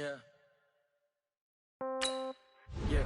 Yeah. Yeah.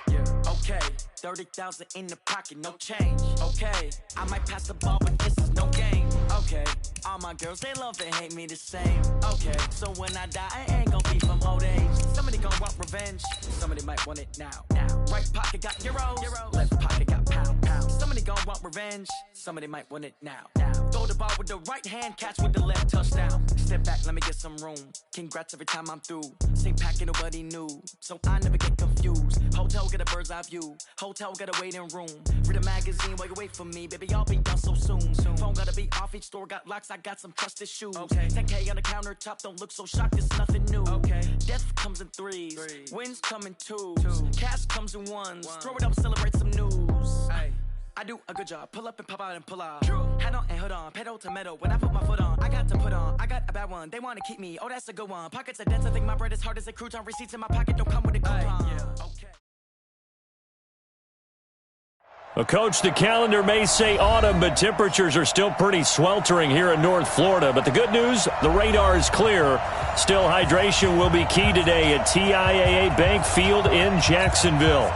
Yeah. Okay. 30,000 in the pocket, no change. Okay. I might pass the ball, but this is no game. Okay. All my girls, they love and hate me the same. Okay. So when I die, I ain't gonna be from old age. Somebody gonna want revenge. Somebody might want it now. Right pocket got euros. Left pocket got pound. Somebody gonna want revenge. Somebody might want it now. Throw the ball with the right hand, catch with the left, touchdown. Step back, let me get some room. Congrats every time I'm through. Same packet, nobody knew, so I never get confused. Hotel got a bird's eye view. Hotel got a waiting room. Read a magazine while you wait for me, baby. I'll be done so soon. Phone gotta be off. Each store got locks. I got some trusted shoes. Okay. 10K on the countertop. Don't look so shocked. It's nothing new. Okay. Death comes in threes. Wins come in twos. Cash comes in ones. Throw it up, celebrate some news. Ay. I do a good job. Pull up and pop out and pull out. Head on and hood on. Pedal to metal. When I put my foot on, I got to put on. I got a bad one. They want to keep me. Oh, that's a good one. Pockets are dense. I think my bread is hard as a crouton. Receipts in my pocket don't come with a coupon. Okay. Well, Coach, the calendar may say autumn, but temperatures are still pretty sweltering here in North Florida. But the good news, the radar is clear. Still, hydration will be key today at TIAA Bank Field in Jacksonville.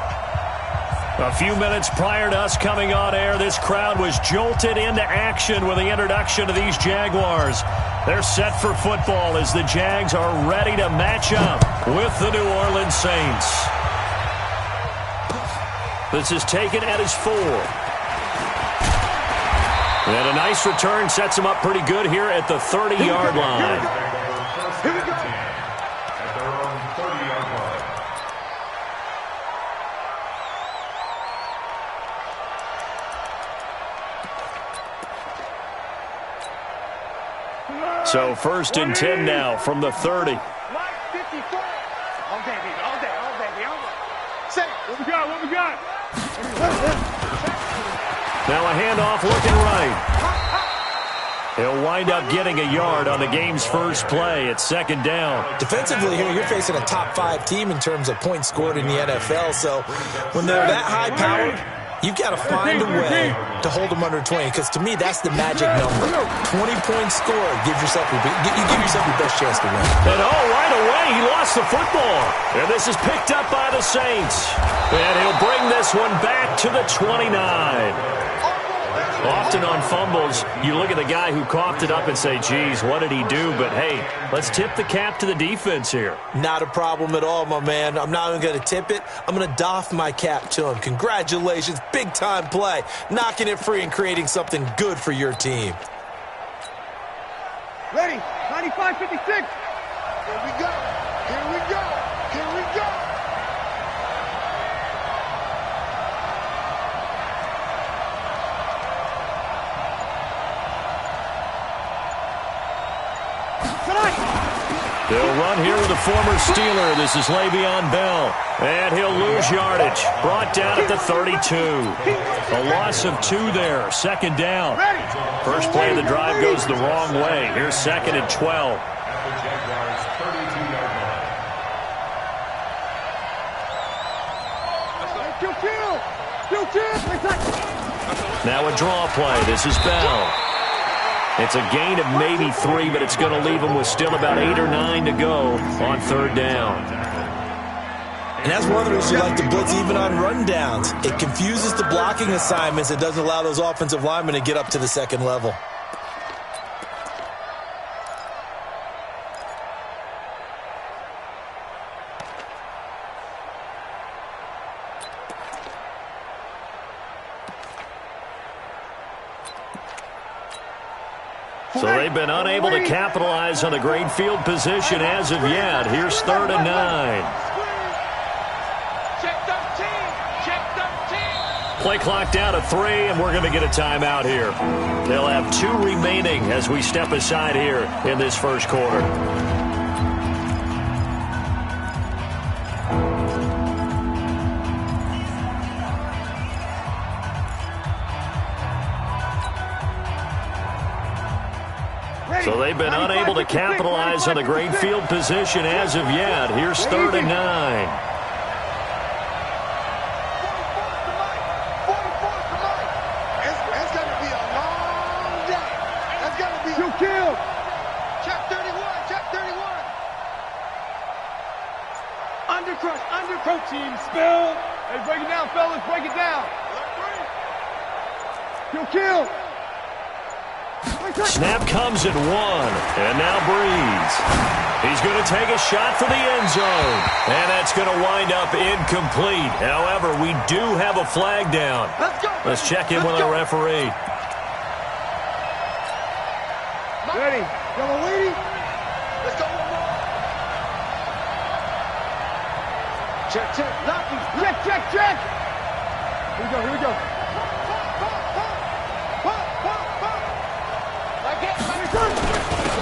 A few minutes prior to us coming on air, this crowd was jolted into action with the introduction of these Jaguars. They're set for football as the Jags are ready to match up with the New Orleans Saints. This is taken at his 4. And a nice return sets him up pretty good here at the 30-yard line. Here we go. At their own 30-yard line. So 1st and 10 now from the 30. 54. All day, baby. All day. All day. All day. Say, what we got? What we got? Now a handoff looking right. He'll wind up getting a yard on the game's first play at 2nd down. Defensively here, you're facing a top 5 team in terms of points scored in the NFL. So when they're that high-powered, you've got to find a way to hold them under 20, because to me, that's the magic number. 20 points scored, you give yourself your best chance to win. And right away, he lost the football. And this is picked up by the Saints. And he'll bring this one back to the 29. Often on fumbles, you look at the guy who coughed it up and say, geez, what did he do? But, hey, let's tip the cap to the defense here. Not a problem at all, my man. I'm not even going to tip it. I'm going to doff my cap to him. Congratulations. Big-time play. Knocking it free and creating something good for your team. Ready? 95-56. Here we go. Here we go. Here we go. They'll run here with a former Steeler. This is Le'Veon Bell. And he'll lose yardage. Brought down at the 32. A loss of 2 there. 2nd down. First play of the drive goes the wrong way. Here's 2nd and 12. Now a draw play. This is Bell. It's a gain of maybe 3, but it's going to leave them with still about 8 or 9 to go on 3rd down. And that's one of the reasons you like to blitz even on rundowns. It confuses the blocking assignments. It doesn't allow those offensive linemen to get up to the 2nd level. So they've been unable to capitalize on the great field position as of yet. Here's 3rd and 9. Check 13. Check 13. Play clock down to 3, and we're going to get a timeout here. They'll have 2 remaining as we step aside here in this first quarter. So they've been unable to capitalize on the great field position as of yet. Here's 3rd and 9. 44 tonight. It's going to be a long day. That's going to be Kill. Check 31. Check 31. Kill. Snap comes at 1, and now Breeze. He's going to take a shot for the end zone, and that's going to wind up incomplete. However, we do have a flag down. Let's check in with our referee. Ready. Yellow lady. Let's go one more. Check. Locky. Check. Here we go.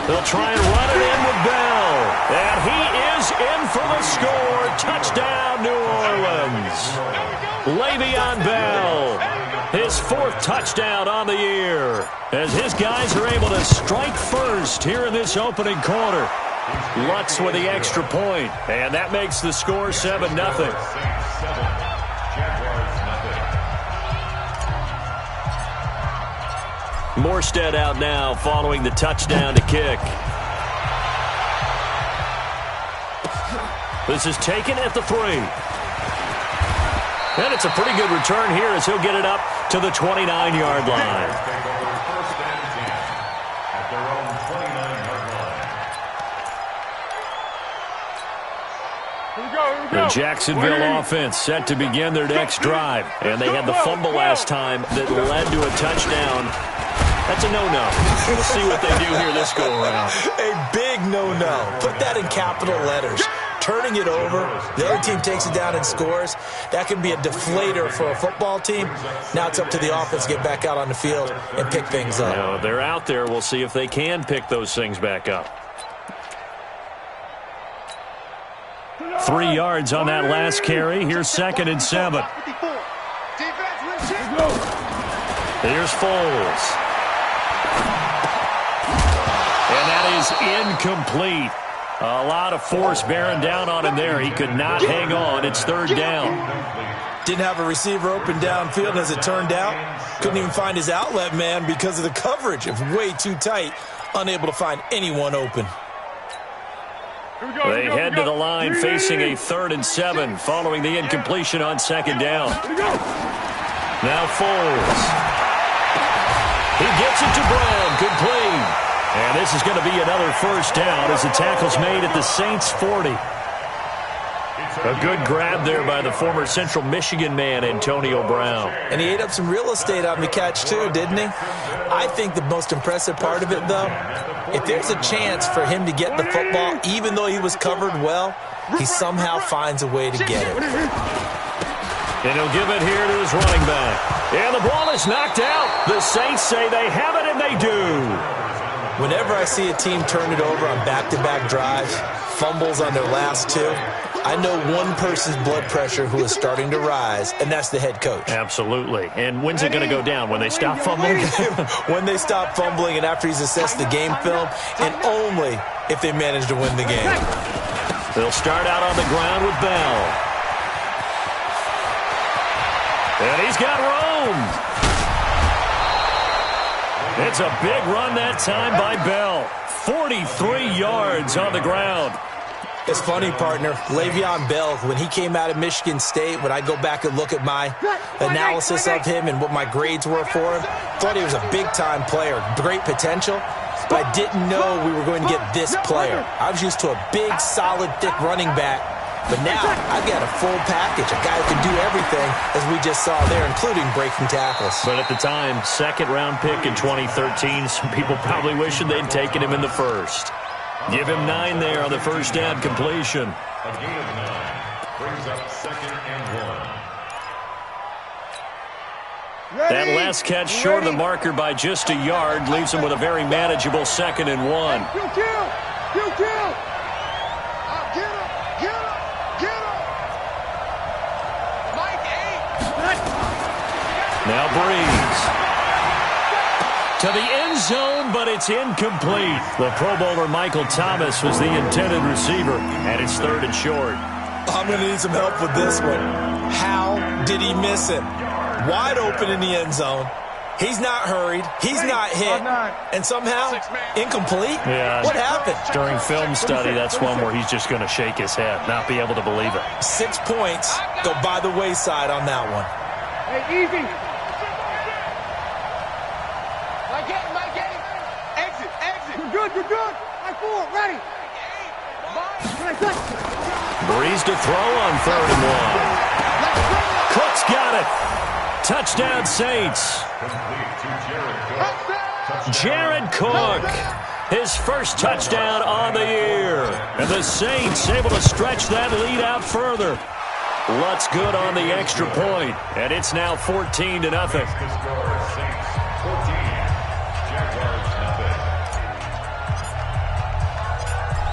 They'll try and run it in with Bell. And he is in for the score. Touchdown, New Orleans. Le'Veon Bell, his 4th touchdown on the year, as his guys are able to strike first here in this opening quarter. Lutz with the extra point, and that makes the score 7-0. Morstead out now following the touchdown to kick. This is taken at the 3. And it's a pretty good return here as he'll get it up to the 29-yard line. The Jacksonville offense set to begin their next drive. And they had the fumble last time that led to a touchdown. That's a no-no. We'll see what they do here this go-around. A big no-no. Put that in capital letters. Turning it over, the other team takes it down and scores. That can be a deflator for a football team. Now it's up to the offense to get back out on the field and pick things up. Now, they're out there. We'll see if they can pick those things back up. 3 yards on that last carry. Here's 2nd and 7. Here's Foles. And that is incomplete. A lot of force bearing down on him there. He could not hang on. It's 3rd down. Didn't have a receiver open downfield, as it turned out. Couldn't even find his outlet man because of the coverage. It was way too tight. Unable to find anyone open. They head to the line facing a 3rd and 7 following the incompletion on 2nd down. Now Foles. He gets it to Brown. Good play. And this is going to be another 1st down as the tackle's made at the Saints' 40. A good grab there by the former Central Michigan man, Antonio Brown. And he ate up some real estate on the catch, too, didn't he? I think the most impressive part of it, though, if there's a chance for him to get the football, even though he was covered well, he somehow finds a way to get it. And he'll give it here to his running back. And the ball is knocked out. The Saints say they have it, and they do. Whenever I see a team turn it over on back-to-back drives, fumbles on their last 2, I know one person's blood pressure who is starting to rise, and that's the head coach. Absolutely. And when's it going to go down? When they stop fumbling? When they stop fumbling and after he's assessed the game film, and only if they manage to win the game. They'll start out on the ground with Bell. And he's got room. It's a big run that time by Bell. 43 yards on the ground. It's funny, partner. Le'Veon Bell, when he came out of Michigan State, when I go back and look at my analysis of him and what my grades were for him, thought he was a big-time player, great potential, but I didn't know we were going to get this player. I was used to a big, solid, thick running back. But now I've got a full package, a guy who can do everything, as we just saw there, including breaking tackles. But at the time, 2nd-round pick in 2013, some people probably wishing they'd taken him in the 1st. Give him 9 there on the 1st down completion. A gain of 9 brings up 2nd and 1. That last catch short of the marker by just a yard leaves him with a very manageable 2nd and 1. Kill. Now Breeze. To the end zone, but it's incomplete. The Pro Bowler Michael Thomas was the intended receiver, and it's 3rd and short. I'm going to need some help with this one. How did he miss it? Wide open in the end zone. He's not hurried. He's not hit. And somehow, incomplete? Yeah. What happened? During film study, that's one where he's just going to shake his head, not be able to believe it. 6 points go by the wayside on that one. Hey, easy. good, you're good. Right forward, ready. Breeze to throw on 3rd and 1. Cook's got it. Touchdown, Saints. Jared Cook, his first touchdown on the year. And the Saints able to stretch that lead out further. Lutz good on the extra point, and it's now 14-0.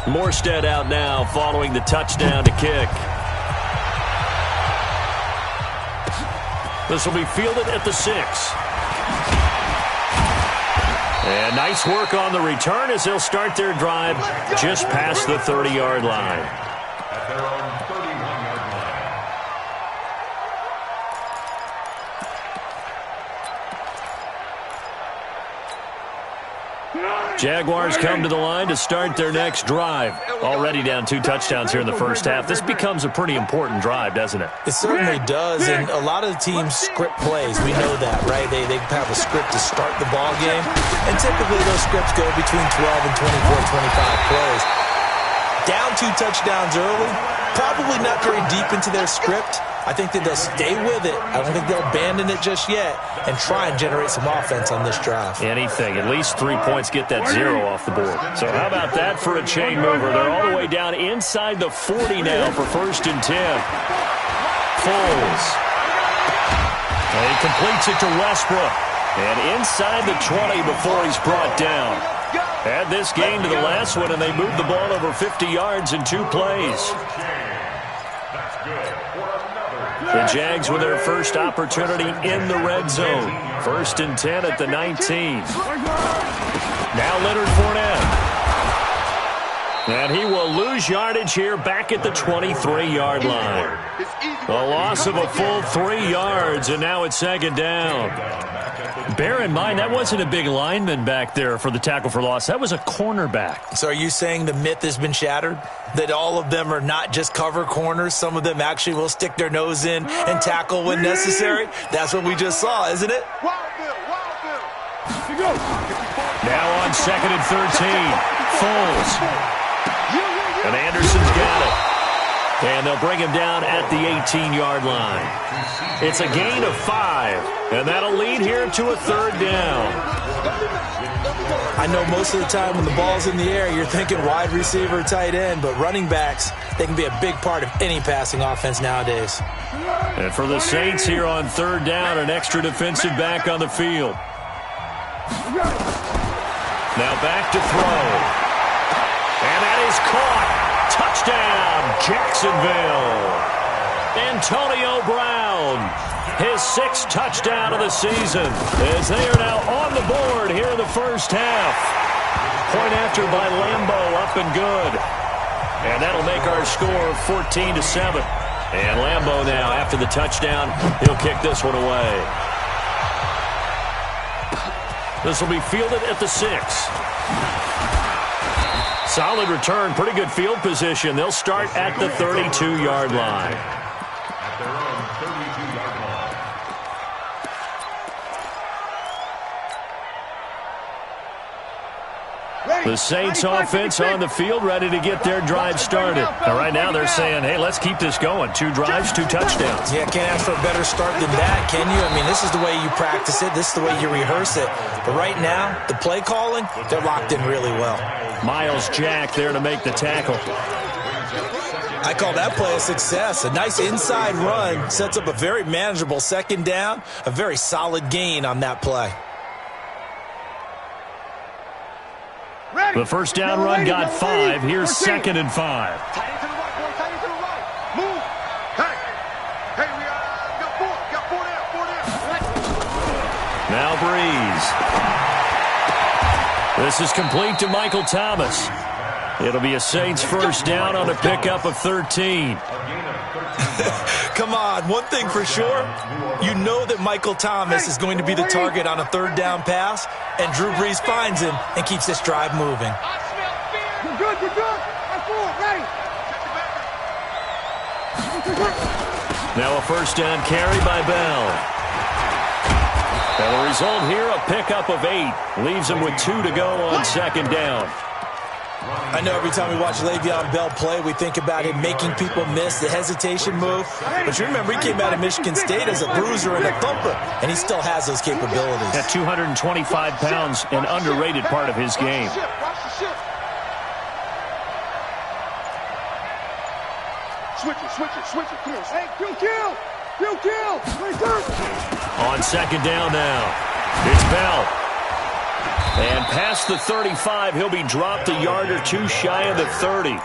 Morstead out now following the touchdown to kick. This will be fielded at the 6. And nice work on the return as they'll start their drive just past the 30-yard line. At their own 31-yard line. Jaguars come to the line to start their next drive. Already down 2 touchdowns here in the first half. This becomes a pretty important drive, doesn't it? It certainly does, and a lot of the teams script plays. We know that, right? They have a script to start the ball game, and typically those scripts go between 12 and 24, 25 plays. Down 2 touchdowns early, probably not very deep into their script. I think that they'll stay with it. I don't think they'll abandon it just yet and try and generate some offense on this drive. Anything. At least 3 points, get that 0 off the board. So how about that for a chain mover? They're all the way down inside the 40 now for 1st and 10. Foles. And he completes it to Westbrook. And inside the 20 before he's brought down. Add this game to the last one, and they moved the ball over 50 yards in 2 plays. That's good. The Jags with their first opportunity in the red zone. 1st and 10 at the 19. Now Leonard Fournette. And he will lose yardage here back at the 23-yard line. A loss of a full 3 yards, and now it's 2nd down. Bear in mind, that wasn't a big lineman back there for the tackle for loss. That was a cornerback. So are you saying the myth has been shattered? That all of them are not just cover corners? Some of them actually will stick their nose in and tackle when necessary? That's what we just saw, isn't it? Now on 2nd and 13. Foles. And Anderson's got it. And they'll bring him down at the 18-yard line. It's a gain of 5, and that'll lead here to a 3rd down. I know most of the time when the ball's in the air, you're thinking wide receiver, tight end, but running backs, they can be a big part of any passing offense nowadays. And for the Saints here on 3rd down, an extra defensive back on the field. Now back to throw. And that is caught. Touchdown, Jacksonville. Antonio Brown, his 6th touchdown of the season, as they are now on the board here in the first half. Point after by Lambeau, up and good. And that'll make our score 14-7. And Lambeau now, after the touchdown, he'll kick this one away. This will be fielded at the 6. Solid return, pretty good field position. They'll start at the 32-yard line. At their own 32-yard line. The Saints offense on the field, ready to get their drive started. And right now they're saying, hey, let's keep this going. 2 drives, 2 touchdowns. Yeah, can't ask for a better start than that, can you? I mean, this is the way you practice it. This is the way you rehearse it. But right now, the play calling, they're locked in really well. Miles Jack there to make the tackle. I call that play a success. A nice inside run sets up a very manageable 2nd down, a very solid gain on that play. The first down run got 5. Here's 2nd and 5. Tight end to the right, boy. Tight end to the right. Move. Hey, we got 4 down. Now Breeze. This is complete to Michael Thomas. It'll be a Saints first down on a pickup of 13. Come on, one thing for sure, you know that Michael Thomas is going to be the target on a 3rd down pass, and Drew Brees finds him and keeps this drive moving. You're good. Right forward, ready. Now a first down carry by Bell. And the result here, a pickup of 8. Leaves him with 2 to go on second down. I know every time we watch Le'Veon Bell play, we think about him making people miss the hesitation move. But you remember, he came out of Michigan State as a bruiser and a thumper, and he still has those capabilities. At 225 pounds, an underrated part of his game. Switch it. Come on. Hey, kill. On second down now, it's Bell. And past the 35, he'll be dropped a yard or 2 shy of the 30.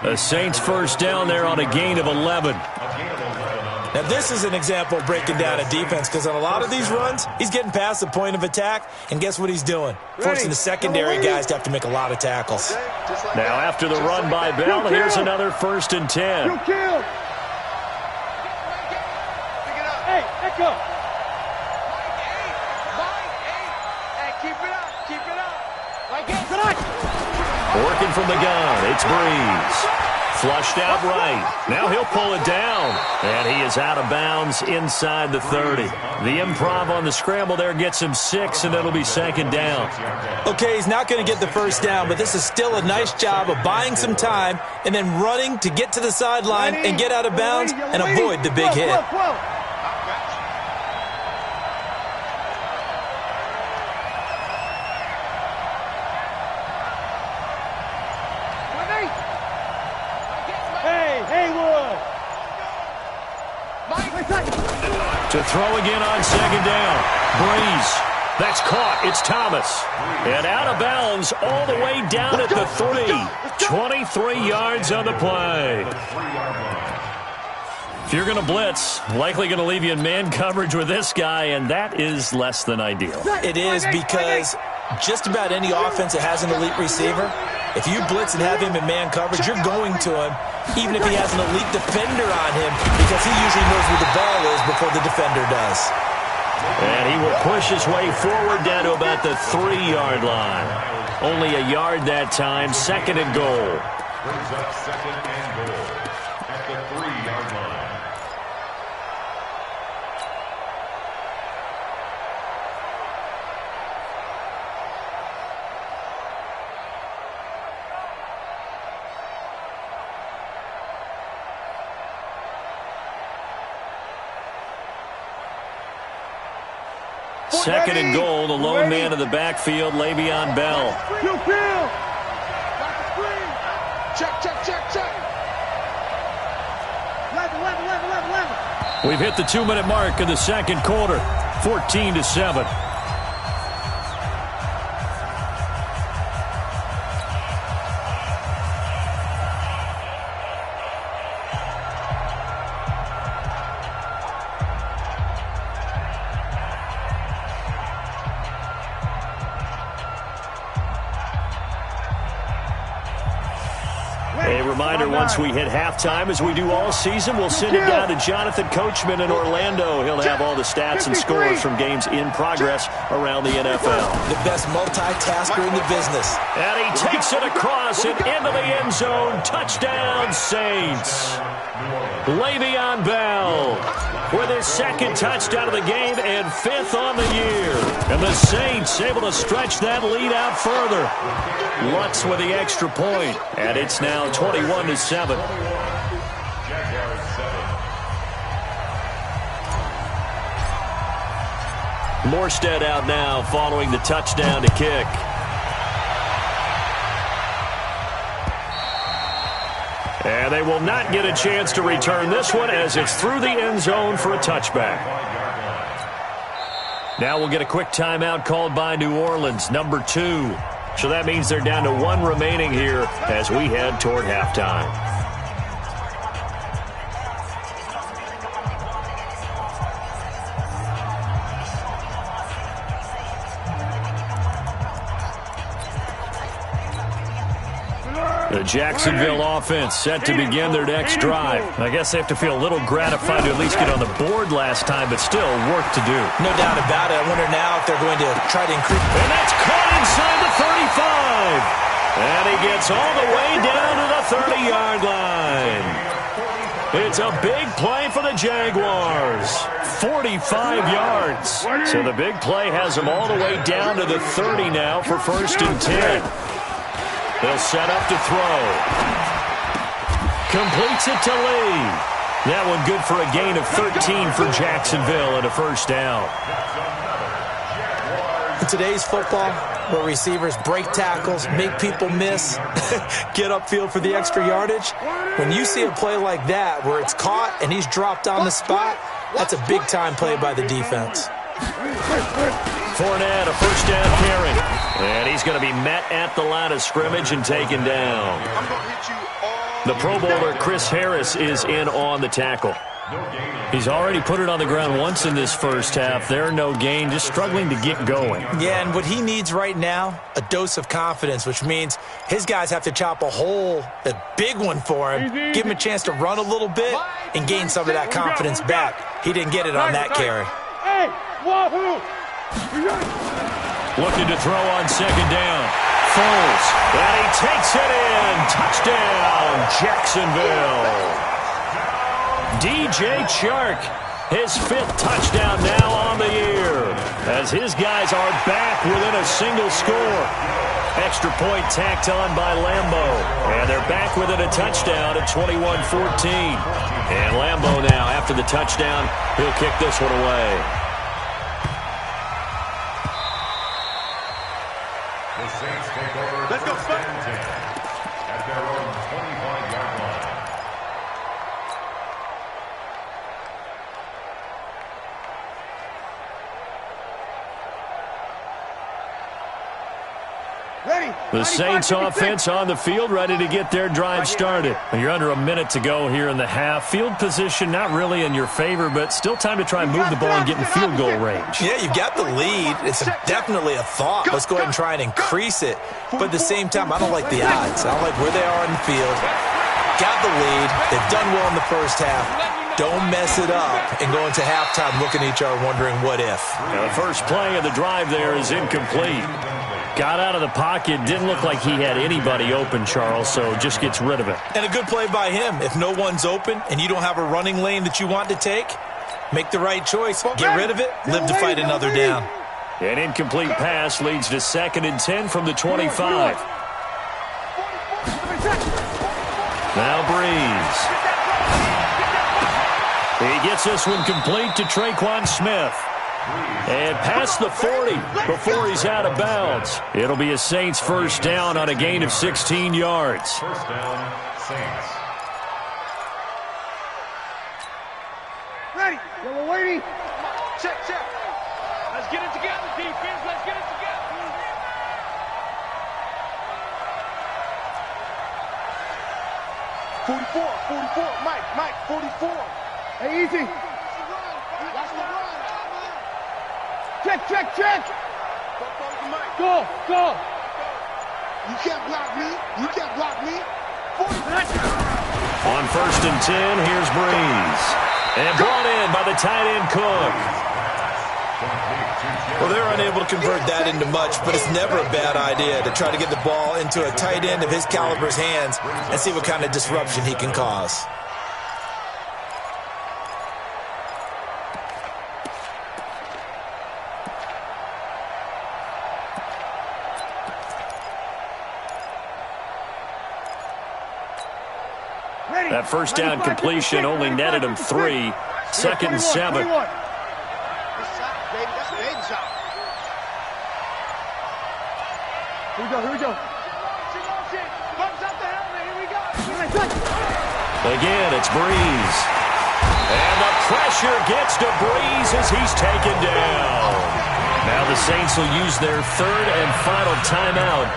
The Saints first down there on a gain of 11. Now, this is an example of breaking down a defense, because on a lot of these runs, he's getting past the point of attack, and guess what he's doing? Forcing the secondary guys to have to make a lot of tackles. Now, after the run by Bell, here's another 1st and 10. Kill. Hey, Echo. Working from the gun, it's Breeze. Flushed out right. Now he'll pull it down. And he is out of bounds inside the 30. The improv on the scramble there gets him 6, and it'll be second down. Okay, he's not going to get the first down, but this is still a nice job of buying some time and then running to get to the sideline and get out of bounds and avoid the big hit. To throw again on second down. Breeze. That's caught. It's Thomas. And out of bounds all the way down at the 3. 23 yards on the play. If you're going to blitz, likely going to leave you in man coverage with this guy, and that is less than ideal. It is, because just about any offense that has an elite receiver, if you blitz and have him in man coverage, you're going to him, even if he has an elite defender on him, because he usually knows where the ball is before the defender does. And he will push his way forward down to about the 3-yard line. Only a yard that time, 2nd and goal. Brings up 2nd and goal at the 3-yard line. Second and goal, the lone man in the backfield, Le'Veon Bell. Check. We've hit the 2-minute mark in the second quarter, 14-7. A reminder, once we hit halftime, as we do all season, we'll send it down to Jonathan Coachman in Orlando. He'll have all the stats and scores from games in progress around the NFL. The best multitasker in the business. And he takes it across and into the end zone. Touchdown, Saints. Le'Veon Bell with his 2nd touchdown of the game and 5th on the year. And the Saints able to stretch that lead out further. Lutz with the extra point, and it's now 21-7. Morstead out now following the touchdown to kick. And they will not get a chance to return this one as it's through the end zone for a touchback. Now we'll get a quick timeout called by New Orleans, number 2. So that means they're down to 1 remaining here as we head toward halftime. The Jacksonville offense set to begin their next drive. I guess they have to feel a little gratified to at least get on the board last time, but still work to do. No doubt about it. I wonder now if they're going to try to increase. And that's caught inside the 35. And he gets all the way down to the 30-yard line. It's a big play for the Jaguars. 45 yards. So the big play has them all the way down to the 30 now for 1st and 10. They'll set up to throw. Completes it to Lee. That one good for a gain of 13 for Jacksonville and a 1st down. In today's football, where receivers break tackles, make people miss, get upfield for the extra yardage, when you see a play like that where it's caught and he's dropped on the spot, that's a big-time play by the defense. Fournette, a 1st down carry. And he's going to be met at the line of scrimmage and taken down. The Pro Bowler Chris Harris is in on the tackle. He's already put it on the ground once in this first half. There, no gain, just struggling to get going. Yeah, and what he needs right now, a dose of confidence, which means his guys have to chop a hole, a big one for him, give him a chance to run a little bit and gain some of that confidence back. He didn't get it on that carry. Looking to throw on 2nd down. Foles, and he takes it in. Touchdown, Jacksonville. DJ Chark, his 5th touchdown now on the year, as his guys are back within a single score. Extra point tacked on by Lambo, and they're back within a touchdown at 21-14. And Lambo now, after the touchdown, he'll kick this one away. The Saints take over. Let's go, at their own 25-yard line. The Saints offense on the field, ready to get their drive started. You're under a minute to go here in the half. Field position not really in your favor, but still time to try and move the ball and get in field goal range. Yeah, you've got the lead. It's definitely a thought. Let's go ahead and try and increase it. But at the same time, I don't like the odds. I don't like where they are in the field. Got the lead. They've done well in the first half. Don't mess it up and go into halftime looking at each other wondering what if. Now the first play of the drive there is incomplete. Got out of the pocket, didn't look like he had anybody open, Charles, so just gets rid of it. And a good play by him. If no one's open and you don't have a running lane that you want to take, make the right choice. Get rid of it, live to fight another down. An incomplete pass leads to 2nd and 10 from the 25. Now Breeze. He gets this one complete to Traquan Smith. And past the 40 before he's out of bounds. It'll be a Saints 1st down on a gain of 16 yards. 1st down, Saints. Ready. We're waiting. Check. Let's get it together, defense. Let's get it together. .44, Mike, 44. Hey, easy. Check. Go. You can't block me. On 1st and 10, here's Breeze. And brought in by the tight end Cook. Well, they're unable to convert that into much, but it's never a bad idea to try to get the ball into a tight end of his caliber's hands and see what kind of disruption he can cause. That 1st down completion only netted him 3. 2nd and 7. Here we go. Again, it's Breeze. And the pressure gets to Breeze as he's taken down. Now the Saints will use their 3rd and final timeout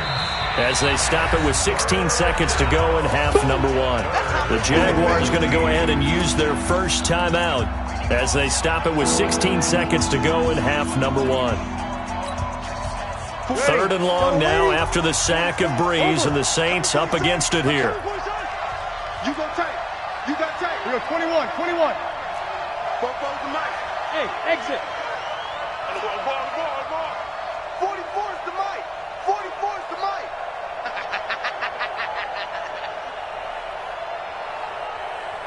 as they stop it with 16 seconds to go in half number 1. The Jaguars going to go ahead and use their 1st timeout as they stop it with 16 seconds to go in half number 1. 3rd and long now after the sack of Breeze, and the Saints up against it here. You got tight. We go 21. Both the mic. Hey, exit. Ball. 44 is the mic. 44 is the mic.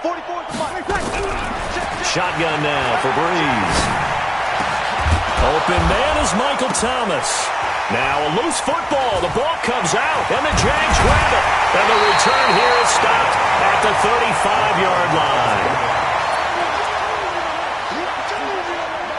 44 is the mic. shotgun now for Breeze. Open man is Michael Thomas. Now a loose football. The ball comes out, and the Jags grab it. And the return here is stopped at the 35-yard line.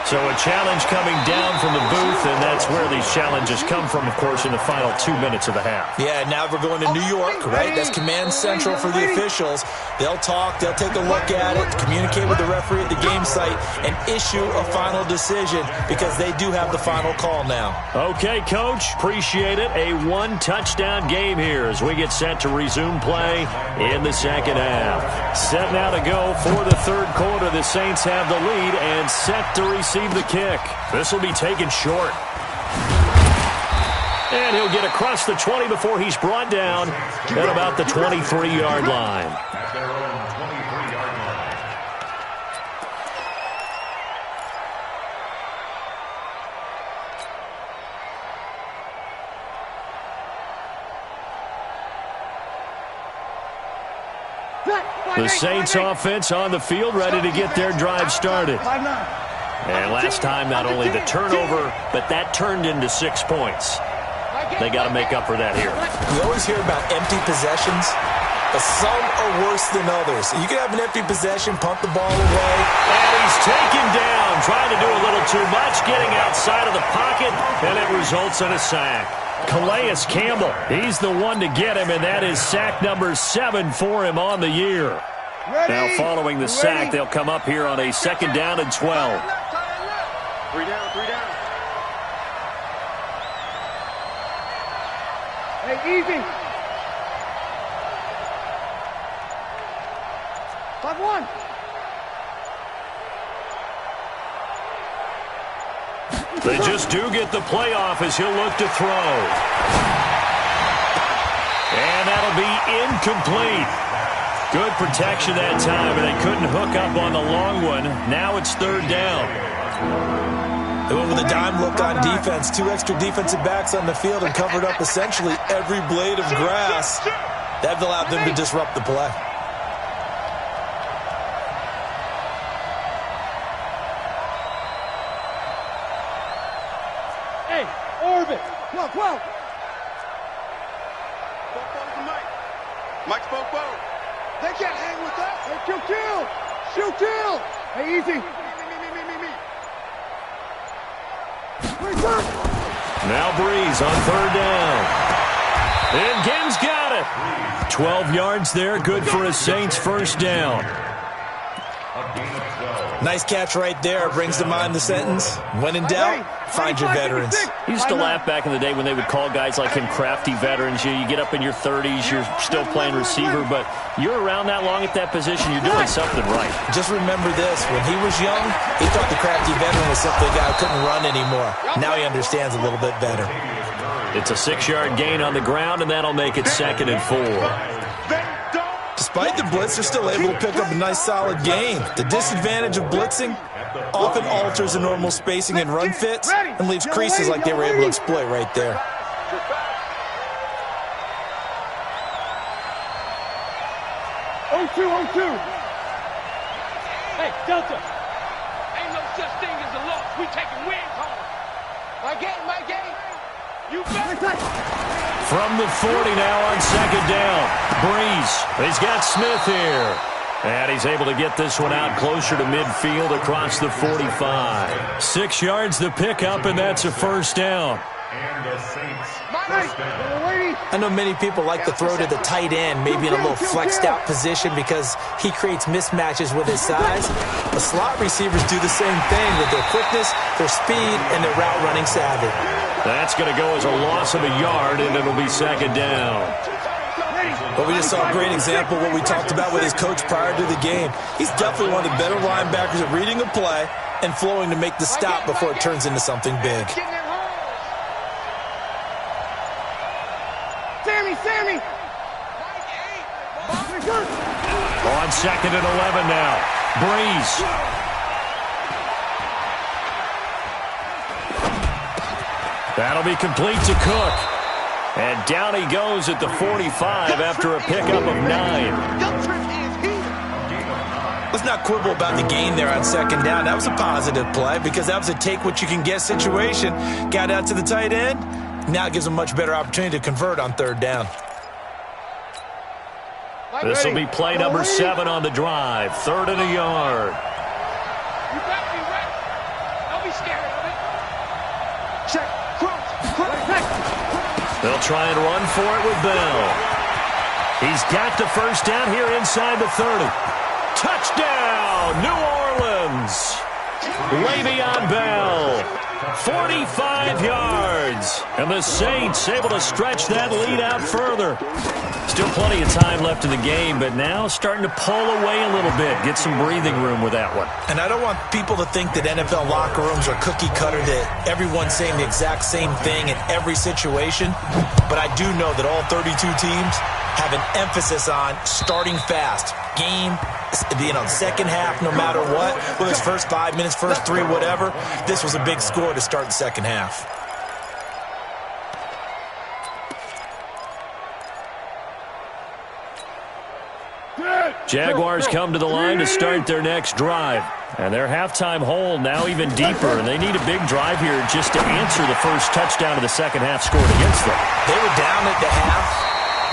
So a challenge coming down from the booth, and that's where these challenges come from, of course, in the final 2 minutes of the half. Yeah, now we're going to New York, right? That's command central for the officials. They'll talk, they'll take a look at it, communicate with the referee at the game site, and issue a final decision because they do have the final call now. Okay, Coach, appreciate it. A one-touchdown game here as we get set to resume play in the second half. Set now to go for the third quarter. The Saints have the lead and set to receive the kick. This will be taken short. And he'll get across the 20 before he's brought down at about the 23-yard line. At their own 23-yard line. The Saints offense on the field, ready to get their drive started. And last time, not only the turnover, but that turned into 6 points. They got to make up for that here. You always hear about empty possessions, but some are worse than others. You can have an empty possession, punt the ball away. And he's taken down, trying to do a little too much, getting outside of the pocket, and it results in a sack. Calais Campbell, he's the one to get him, and that is sack number 7 for him on the year. Now following the sack, they'll come up here on a 2nd down and 12. 3 down, 3 down. Hey, easy. 5-1. They just do get the playoff as he'll look to throw. And that'll be incomplete. Good protection that time, and they couldn't hook up on the long one. Now it's 3rd down. They went with a dime look on defense. 2 extra defensive backs on the field and covered up essentially every blade of grass. That allowed them to disrupt the play. Hey, orbit. 12, 12. Mike's both. They can't hang with us. Hey, kill. Shoot. Hey, easy. Me. Now Breeze on 3rd down. And Gibbs got it. 12 yards there, good for a Saints 1st down. Nice catch right there. Brings to mind the sentence, when in doubt, find your veterans. You used to laugh back in the day when they would call guys like him crafty veterans. You get up in your 30s, you're still playing receiver, but you're around that long at that position, you're doing something right. Just remember this, when he was young, he thought the crafty veteran was simply a guy who couldn't run anymore. Now he understands a little bit better. It's a 6-yard gain on the ground, and that'll make it 2nd and 4. Despite the blitz, they're still able to pick up a nice solid gain. The disadvantage of blitzing often alters the normal spacing and run fits and leaves creases like they were able to exploit right there. Oh, 2. Hey, Delta. Ain't no such thing as a loss. We taking wins home. My game. You bet. From the 40 now on 2nd down. Breeze. He's got Smith here. And he's able to get this one out closer to midfield across the 45. 6 yards the pickup, and that's a 1st down. And the Saints. I know many people like to throw to the tight end, maybe in a little flexed out position because he creates mismatches with his size. The slot receivers do the same thing with their quickness, their speed, and their route running savvy. That's going to go as a loss of a yard, and it'll be 2nd down. But we just saw a great example of what we talked about with his coach prior to the game. He's definitely one of the better linebackers at reading a play and flowing to make the stop before it turns into something big. Sammy! On 2nd and 11 now. Breeze. That'll be complete to Cook. And down he goes at the 45 after a pickup of 9. let's not quibble about the gain there on second down. That was a positive play because that was a take-what-you-can-get situation. Got out to the tight end. Now it gives them a much better opportunity to convert on third down. This will be play number 7 on the drive. 3rd and a yard. You better be ready. Don't be scared of it. Check. They'll try and run for it with Bell. He's got the first down here inside the 30. Touchdown, New Orleans. Le'Veon Bell, 45 yards. And the Saints able to stretch that lead out further. Still plenty of time left in the game, but now starting to pull away a little bit. Get some breathing room with that one. And I don't want people to think that NFL locker rooms are cookie cutter, that everyone's saying the exact same thing in every situation. But I do know that all 32 teams have an emphasis on starting fast. Game, second half, no matter what. Whether it's first 5 minutes, first 3, whatever. This was a big score to start the second half. Jaguars come to the line to start their next drive. And their halftime hole now even deeper. And they need a big drive here just to answer the first touchdown of the second half scored against them. They were down at the half.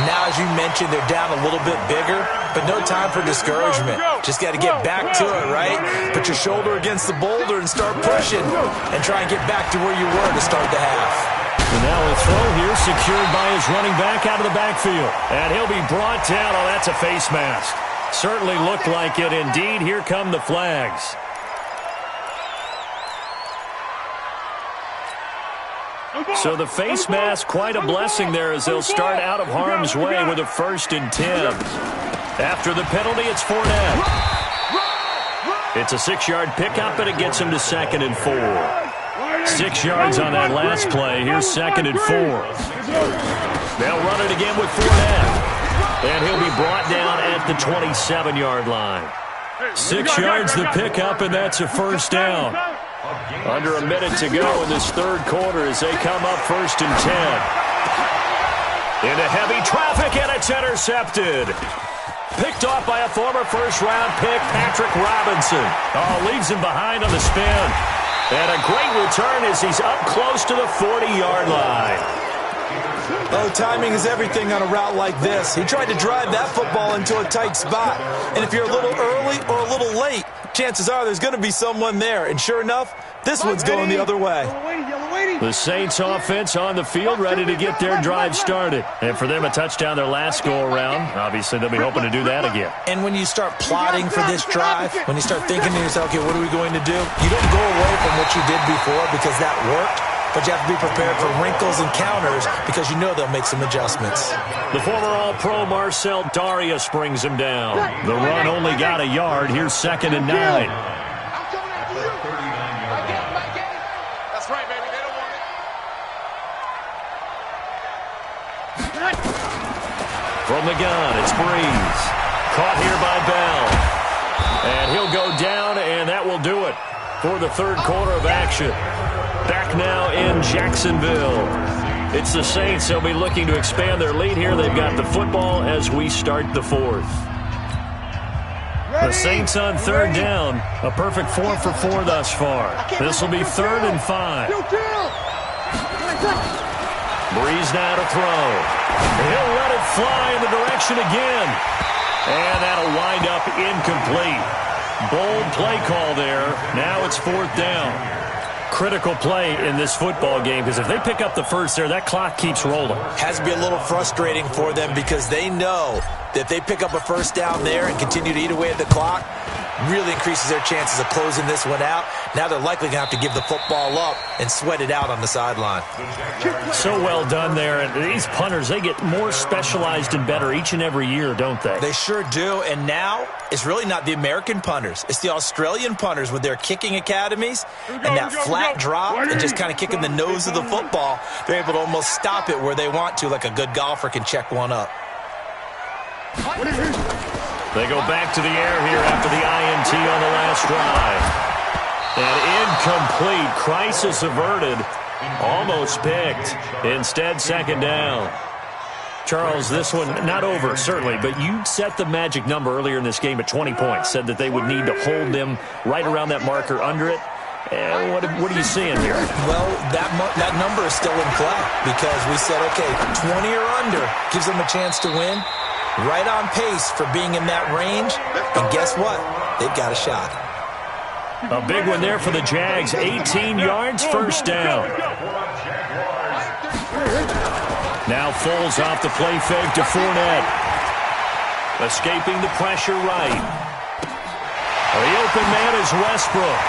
Now, as you mentioned, they're down a little bit bigger, but no time for discouragement. Just got to get back to it, right? Put your shoulder against the boulder and start pushing and try and get back to where you were to start the half. And now a throw here secured by his running back out of the backfield. And he'll be brought down. Oh, that's a face mask. Certainly looked like it. Indeed, here come the flags. So the face mask, quite a blessing there as they'll start out of harm's way with a 1st and 10. After the penalty, it's Fournette. It's a 6-yard pickup, and it gets him to 2nd and 4. 6 yards on that last play. Here's 2nd and 4. They'll run it again with Fournette. And he'll be brought down at the 27-yard line. 6 yards the pickup, and that's a 1st down. Under a minute to go in this third quarter as they come up 1st and 10. Into heavy traffic, and it's intercepted. Picked off by a former first-round pick, Patrick Robinson. Oh, leaves him behind on the spin. And a great return as he's up close to the 40-yard line. Oh, timing is everything on a route like this. He tried to drive that football into a tight spot. And if you're a little early or a little late, chances are there's going to be someone there. And sure enough, this one's going the other way. The Saints offense on the field ready to get their drive started. And for them, a touchdown their last go-around. Obviously, they'll be hoping to do that again. And when you start plotting for this drive, when you start thinking to yourself, okay, what are we going to do? You don't go away from what you did before because that worked. But you have to be prepared for wrinkles and counters because you know they'll make some adjustments. The former All-Pro Marcel Darius brings him down. The run only got a yard. Here's 2nd and 9. I'm coming after you. My game. That's right, baby. They don't want it. From the gun, it's Breeze. Caught here by Bell. And he'll go down, and that will do it for the third quarter of action. Back now in Jacksonville. It's the Saints. They'll be looking to expand their lead here. They've got the football as we start the 4th. The Saints on 3rd down. A perfect 4 for 4 thus far. This will be 3rd and 5. Breeze now to throw. He'll let it fly in the direction again. And that'll wind up incomplete. Bold play call there. Now it's 4th down. Critical play in this football game because if they pick up the first there, that clock keeps rolling. Has to be a little frustrating for them because they know that if they pick up a first down there and continue to eat away at the clock, really increases their chances of closing this one out. Now they're likely going to have to give the football up and sweat it out on the sideline. So well done there. And these punters, they get more specialized and better each and every year, don't they? They sure do. And now it's really not the American punters. It's the Australian punters with their kicking academies and that flat drop and just kind of kicking the nose of the football. They're able to almost stop it where they want to, like a good golfer can check one up. They go back to the air here after the INT on the last drive. And incomplete. Crisis averted. Almost picked. Instead, 2nd down. Charles, this one, not over, certainly, but you set the magic number earlier in this game at 20 points, said that they would need to hold them right around that marker under it. What are you seeing here? Well, that number is still in play because we said, okay, 20 or under gives them a chance to win. Right on pace for being in that range. And guess what? They've got a shot. A big one there for the Jags. 18 yards, first down. Now Foles off the play fake to Fournette. Escaping the pressure right. The open man is Westbrook.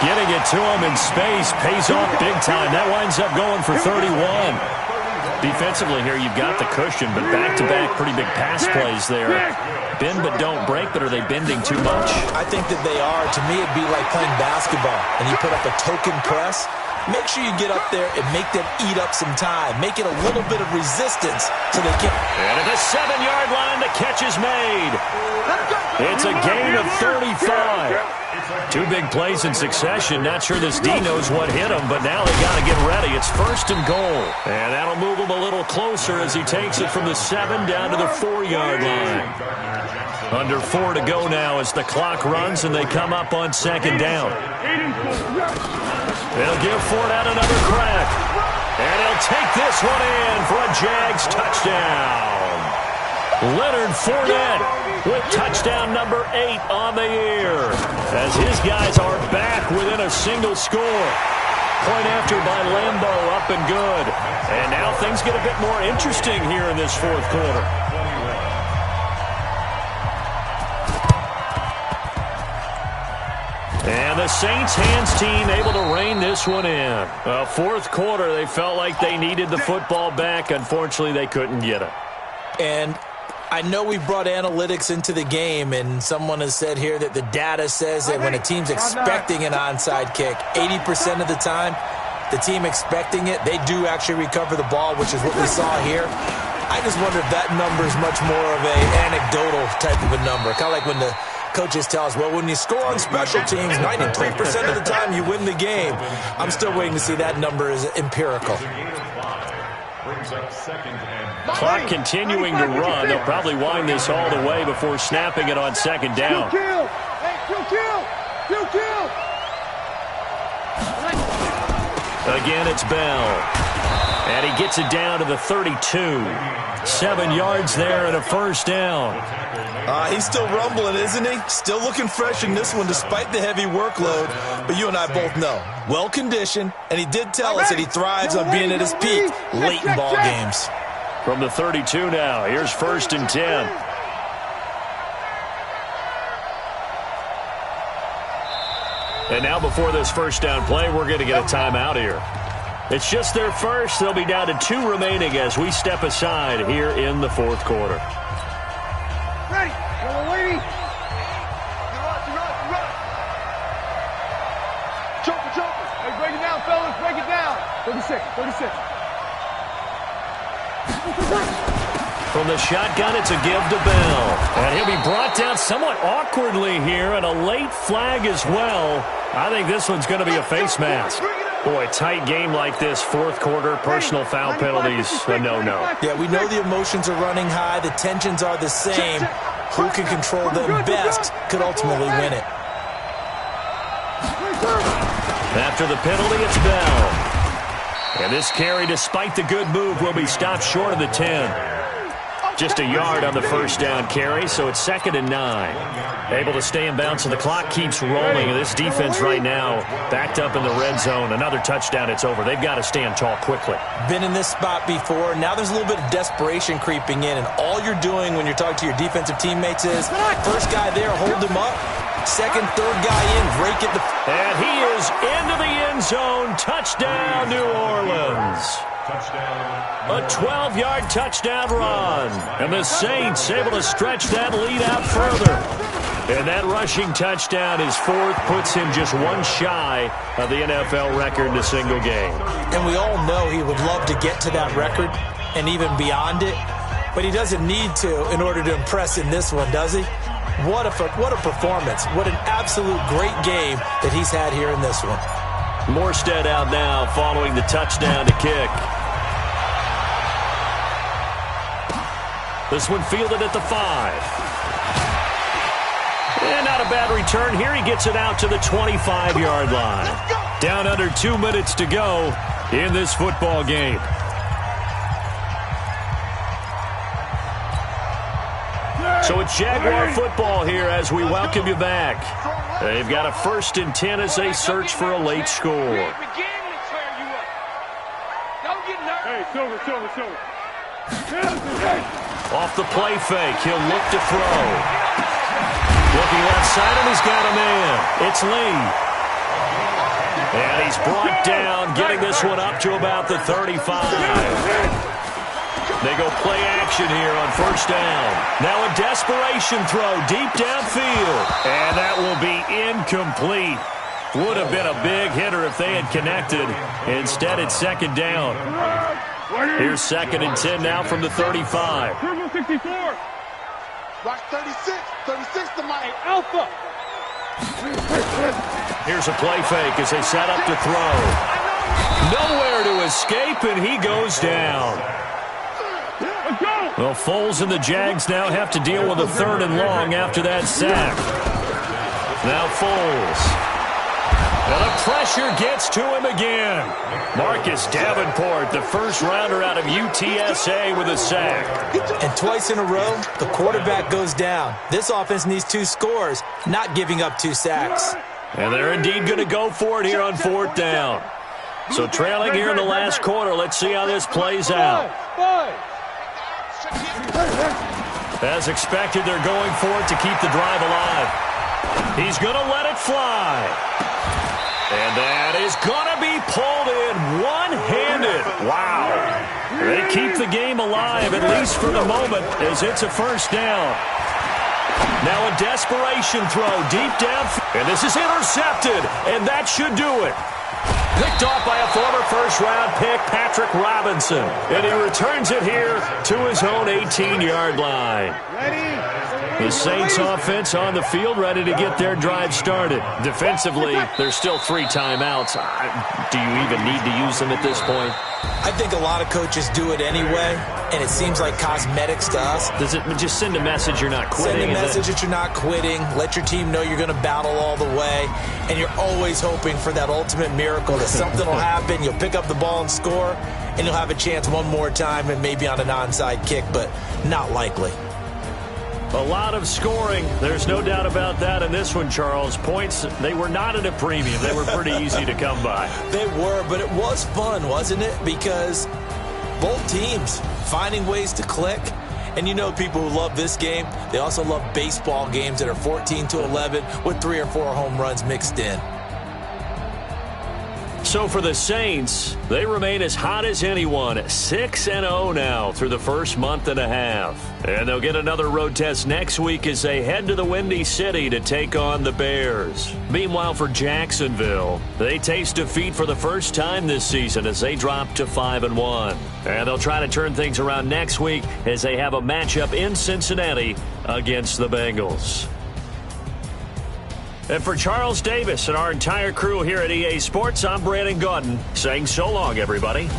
Getting it to him in space pays off big time. That winds up going for 31. Defensively here, you've got the cushion, but back-to-back pretty big pass plays there. Bend but don't break, but are they bending too much? I think that they are. To me, it'd be like playing basketball, and you put up a token press. Make sure you get up there and make them eat up some time. Make it a little bit of resistance so they can. And at the 7-yard line, the catch is made. It's a gain of 35. Two big plays in succession. Not sure this D knows what hit him, but now they got to get ready. It's first and goal. And that'll move him a little closer as he takes it from the 7 down to the 4-yard line. Under 4 to go now as the clock runs and they come up on second down. They'll give Fournette another crack. And he'll take this one in for a Jags touchdown. Leonard Fournette with touchdown number 8 on the year. As his guys are back within a single score. Point after by Lambo, up and good. And now things get a bit more interesting here in this fourth quarter. And the Saints hands team able to rein this one in. Fourth quarter, they felt like they needed the football back. Unfortunately, they couldn't get it. And I know we brought analytics into the game, and someone has said here that the data says that when a team's expecting an onside kick, 80% of the time, the team expecting it, they do actually recover the ball, which is what we saw here. I just wonder if that number is much more of an anecdotal type of a number. Kind of like when the coaches tell us, well, when you score on special teams, 93% of the time you win the game. I'm still waiting to see that number is empirical. Clock continuing to run. They'll probably wind this all the way before snapping it on second down. Again, it's Bell. And he gets it down to the 32. 7 yards there and a first down. He's still rumbling, isn't he? Still looking fresh in this one despite the heavy workload. But you and I both know, well-conditioned, and he did tell us that he thrives on being at his peak late in ball games. From the 32 now, here's first and 10. And now before this first down play, we're going to get a timeout here. It's just their first. They'll be down to 2 remaining as we step aside here in the fourth quarter. Ready. Yellow lady. Joker. Hey, break it down, fellas. Break it down. 36. From the shotgun, it's a give to Bell. And he'll be brought down somewhat awkwardly here, and a late flag as well. I think this one's going to be a face mask. Boy, tight game like this, fourth quarter, personal foul penalties, a no-no. Yeah, we know the emotions are running high. The tensions are the same. Who can control them best could ultimately win it. After the penalty, it's Bell. And this carry, despite the good move, will be stopped short of the 10. Just a yard on the first down carry, so it's 2nd and 9. Able to stay in bounds, and the clock keeps rolling. And this defense right now backed up in the red zone. Another touchdown, it's over. They've got to stand tall quickly. Been in this spot before. Now there's a little bit of desperation creeping in, and all you're doing when you're talking to your defensive teammates is first guy there, hold him up. Second, third guy in, rake it. And he is into the end zone. Touchdown, New Orleans. A 12-yard touchdown run. And the Saints able to stretch that lead out further. And that rushing touchdown is 4th, puts him just one shy of the NFL record in a single game. And we all know he would love to get to that record and even beyond it. But he doesn't need to in order to impress in this one, does he? What a performance. What an absolute great game that he's had here in this one. Morstead out now following the touchdown to kick. This one fielded at the 5. And not a bad return here. He gets it out to the 25-yard line. Down under 2 minutes to go in this football game. So it's Jaguar football here as we welcome you back. They've got a 1st and 10 as they search for a late score. Off the play fake, he'll look to throw. Looking left side, and he's got a man. It's Lee. And he's brought down, getting this one up to about the 35. They go play action here on 1st down. Now a desperation throw deep downfield. And that will be incomplete. Would have been a big hitter if they had connected. Instead, it's 2nd down. Here's 2nd and 10 now from the 35. Turbo 64. Watch 36. 36 to my Alpha. Here's a play fake as they set up to throw. Nowhere to escape, and he goes down. Well, Foles and the Jags now have to deal with a 3rd and long after that sack. Now Foles. And the pressure gets to him again. Marcus Davenport, the 1st rounder out of UTSA with a sack. And twice in a row, the quarterback goes down. This offense needs 2 scores, not giving up 2 sacks. And they're indeed going to go for it here on 4th down. So trailing here in the last quarter, let's see how this plays out. As expected, they're going for it to keep the drive alive. He's going to let it fly. And that is going to be pulled in one-handed. Wow. They keep the game alive, at least for the moment, as it's a 1st down. Now a desperation throw deep down. And this is intercepted, and that should do it. Picked off by a former 1st-round pick, Patrick Robinson. And he returns it here to his own 18-yard line. The Saints offense on the field, ready to get their drive started. Defensively, there's still 3 timeouts. Do you even need to use them at this point? I think a lot of coaches do it anyway, and it seems like cosmetics to us. Does it just send a message you're not quitting? Send a message that you're not quitting. Let your team know you're going to battle all the way, and you're always hoping for that ultimate miracle that something will happen. You'll pick up the ball and score, and you'll have a chance one more time and maybe on an onside kick, but not likely. A lot of scoring. There's no doubt about that in this one, Charles. Points, they were not at a premium. They were pretty easy to come by. They were, but it was fun, wasn't it? Because both teams finding ways to click. And you know people who love this game, they also love baseball games that are 14-11 with 3 or 4 home runs mixed in. So for the Saints, they remain as hot as anyone, 6-0 now through the first month and a half. And they'll get another road test next week as they head to the Windy City to take on the Bears. Meanwhile, for Jacksonville, they taste defeat for the first time this season as they drop to 5-1. And they'll try to turn things around next week as they have a matchup in Cincinnati against the Bengals. And for Charles Davis and our entire crew here at EA Sports, I'm Brandon Gaudin saying so long, everybody.